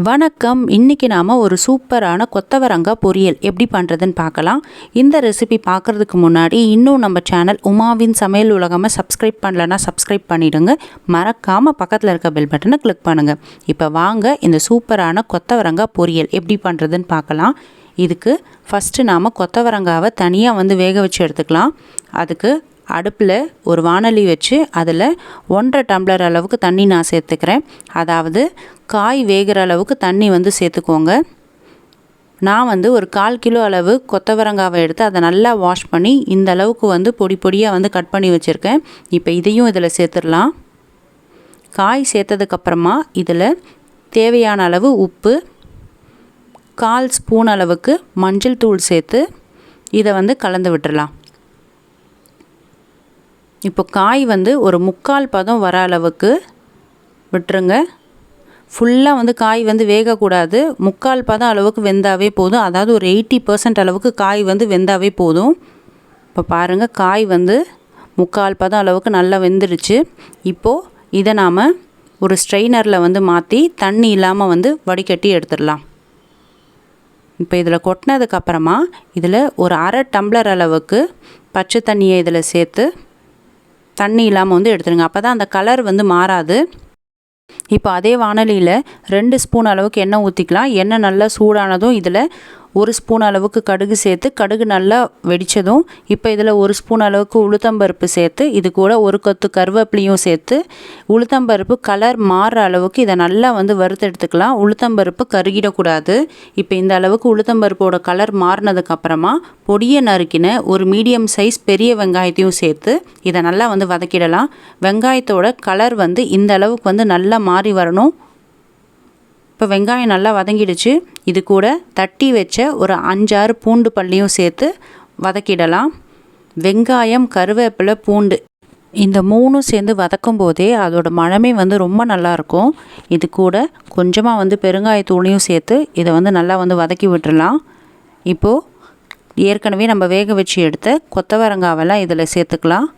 வணக்கம். இன்றைக்கி நாம் ஒரு சூப்பரான கொத்தவரங்காய் பொரியல் எப்படி பண்ணுறதுன்னு பார்க்கலாம். இந்த ரெசிபி பார்க்குறதுக்கு முன்னாடி இன்னும் நம்ம சேனல் உமாவின் சமையல் உலகமாக சப்ஸ்கிரைப் பண்ணலன்னா சப்ஸ்கிரைப் பண்ணிவிடுங்க. மறக்காமல் பக்கத்தில் இருக்க பெல் பட்டனை கிளிக் பண்ணுங்கள். இப்போ வாங்க இந்த சூப்பரான கொத்தவரங்காய் பொரியல் எப்படி பண்ணுறதுன்னு பார்க்கலாம். இதுக்கு ஃபஸ்ட்டு நாம் கொத்தவரங்காவை தனியாக வேக வச்சு எடுத்துக்கலாம். அதுக்கு அடுப்பில் ஒரு வாணலி வச்சு அதில் 1.5 டம்ளர் அளவுக்கு தண்ணி நான் சேர்த்துக்கிறேன். அதாவது காய் வேகிற அளவுக்கு தண்ணி சேர்த்துக்கோங்க. நான் ஒரு 1/4 கிலோ அளவு கொத்தவரங்காவை எடுத்து அதை நல்லா வாஷ் பண்ணி இந்த அளவுக்கு பொடி பொடியாக கட் பண்ணி வச்சுருக்கேன். இப்போ இதையும் இதில் சேர்த்துடலாம். காய் சேர்த்ததுக்கப்புறமா இதில் தேவையான அளவு உப்பு, 1/4 ஸ்பூன் அளவுக்கு மஞ்சள் தூள் சேர்த்து இதை கலந்து விட்டுடலாம். இப்போ காய் ஒரு 3/4 பதம் வர அளவுக்கு விட்டுருங்க. ஃபுல்லாக காய் வேகக்கூடாது. 3/4 பதம் அளவுக்கு வெந்தாவே போதும். அதாவது ஒரு 80% அளவுக்கு காய் வெந்தாவே போதும். இப்போ பாருங்கள், காய் 3/4 பதம் அளவுக்கு நல்லா வெந்துடுச்சு. இப்போது இதை நாம் ஒரு ஸ்ட்ரெயினரில் மாற்றி தண்ணி இல்லாமல் வடிகட்டி எடுத்துடலாம். இப்போ இதில் கொட்டினதுக்கப்புறமா இதில் ஒரு 1/2 டம்ளர் அளவுக்கு பச்சை தண்ணியை இதில் சேர்த்து தண்ணி இல்லாமல் எடுத்துருங்க. அப்போ தான் அந்த கலர் மாறாது. இப்போ அதே வாணலியில் 2 ஸ்பூன் அளவுக்கு எண்ணெய் ஊற்றிக்கலாம். எண்ணெய் நல்லா சூடானதும் இதில் 1 ஸ்பூன் அளவுக்கு கடுகு சேர்த்து கடுகு நல்லா வெடித்ததும் இப்போ இதில் 1 ஸ்பூன் அளவுக்கு உளுத்தம்பருப்பு சேர்த்து இது கூட 1 கொத்து கருவேப்பிலையும் சேர்த்து உளுத்தம்பருப்பு கலர் மாறுற அளவுக்கு இதை நல்லா வறுத்து எடுத்துக்கலாம். உளுத்தம்பருப்பு கருகிடக்கூடாது. இப்போ இந்த அளவுக்கு உளுத்தம்பருப்போட கலர் மாறினதுக்கப்புறமா பொடியை நறுக்கின ஒரு மீடியம் சைஸ் பெரிய வெங்காயத்தையும் சேர்த்து இதை நல்லா வதக்கிடலாம். வெங்காயத்தோட கலர் இந்த அளவுக்கு நல்லா மாறி வரணும். இப்போ வெங்காயம் நல்லா வதங்கிடுச்சு. இது கூட தட்டி வச்ச ஒரு 5-6 பூண்டு பல்லையும் சேர்த்து வதக்கிடலாம். வெங்காயம், கருவேப்பிலை, பூண்டு இந்த 3ம் சேர்ந்து வதக்கும் போதே அதோட மணமே ரொம்ப நல்லாயிருக்கும். இது கூட கொஞ்சமாக பெருங்காயத்தூளையும் சேர்த்து இதை நல்லா வதக்கி விட்டுடலாம். இப்போது ஏற்கனவே நம்ம வேக வச்சு எடுத்த கொத்தவரங்காவெல்லாம் இதில் சேர்த்துக்கலாம்.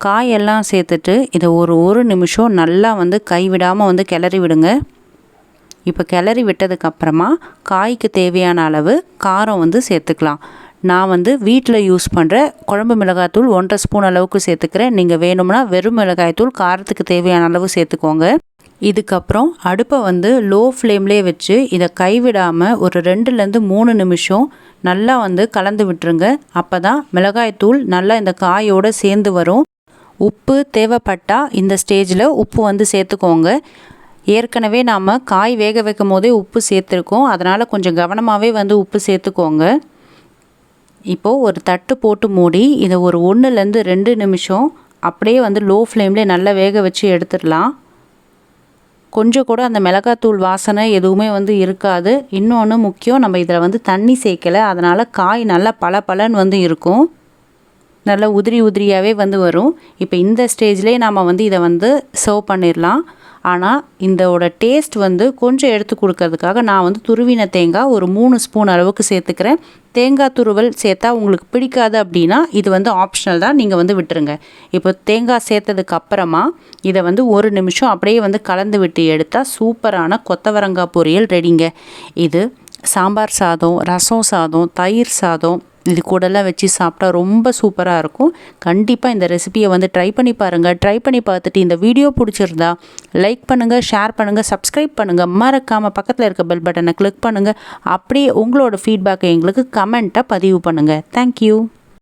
காயெல்லாம் சேர்த்துட்டு இதை ஒரு நிமிஷம் நல்லா கைவிடாமல் கிளறி விடுங்க. இப்போ கிளறி விட்டதுக்கப்புறமா காய்க்கு தேவையான அளவு காரம் சேர்த்துக்கலாம். நான் வீட்டில் யூஸ் பண்ணுற குழம்பு மிளகாய்த்தூள் 1.5 ஸ்பூன் அளவுக்கு சேர்த்துக்கிறேன். நீங்கள் வேணும்னா வெறும் மிளகாய்த்தூள் காரத்துக்கு தேவையான அளவு சேர்த்துக்கோங்க. இதுக்கப்புறம் அடுப்பை லோ ஃப்ளேம்லேயே வச்சு இதை கைவிடாமல் ஒரு 2-3 நிமிஷம் நல்லா கலந்து விட்டுருங்க. அப்போ தான் மிளகாய்த்தூள் நல்லா இந்த காயோடு சேர்ந்து வரும். உப்பு தேவைப்பட்டால் இந்த ஸ்டேஜில் உப்பு சேர்த்துக்கோங்க. ஏற்கனவே நாம் காய் வேக வைக்கும் போதே உப்பு சேர்த்துருக்கோம். அதனால் கொஞ்சம் கவனமாகவே உப்பு சேர்த்துக்கோங்க. இப்போது ஒரு தட்டு போட்டு மூடி இதை ஒரு 1-2 நிமிஷம் அப்படியே லோ ஃப்ளேம்லேயே நல்லா வேக வச்சு எடுத்துடலாம். கொஞ்சம் கூட அந்த மிளகாத்தூள் வாசனை எதுவுமே இருக்காது. இன்னொன்று முக்கியம், நம்ம இதில் தண்ணி சேர்க்கலை. அதனால் காய் நல்லா பளபளன்னு இருக்கும். நல்லா உதிரியாகவே வரும். இப்போ இந்த ஸ்டேஜ்லேயே நாம் இதை சர்வ் பண்ணிடலாம். ஆனால் இதோட டேஸ்ட் கொஞ்சம் எடுத்து கொடுக்கறதுக்காக நான் துருவின தேங்காய் ஒரு 3 ஸ்பூன் அளவுக்கு சேர்த்துக்கிறேன். தேங்காய் துருவல் சேர்த்தா உங்களுக்கு பிடிக்காது அப்படின்னா இது ஆப்ஷனல் தான், நீங்கள் விட்டுருங்க. இப்போ தேங்காய் சேர்த்ததுக்கு அப்புறமா இதை 1 நிமிஷம் அப்படியே கலந்து விட்டு எடுத்தால் சூப்பரான கொத்தவரங்காய் பொரியல் ரெடிங்க. இது சாம்பார் சாதம், ரசம் சாதம், தயிர் சாதம் இது கூடலாம் வச்சு சாப்பிட்டா ரொம்ப சூப்பராக இருக்கும். கண்டிப்பாக இந்த ரெசிபியை ட்ரை பண்ணி பாருங்கள். ட்ரை பண்ணி பார்த்துட்டு இந்த வீடியோ பிடிச்சிருந்தா லைக் பண்ணுங்கள், ஷேர் பண்ணுங்கள், சப்ஸ்கிரைப் பண்ணுங்கள். மறக்காமல் பக்கத்தில் இருக்க பெல் பட்டனை கிளிக் பண்ணுங்கள். அப்படியே உங்களோட ஃபீட்பேக்கை எங்களுக்கு கமெண்ட்டாக பதிவு பண்ணுங்கள். தேங்க்யூ.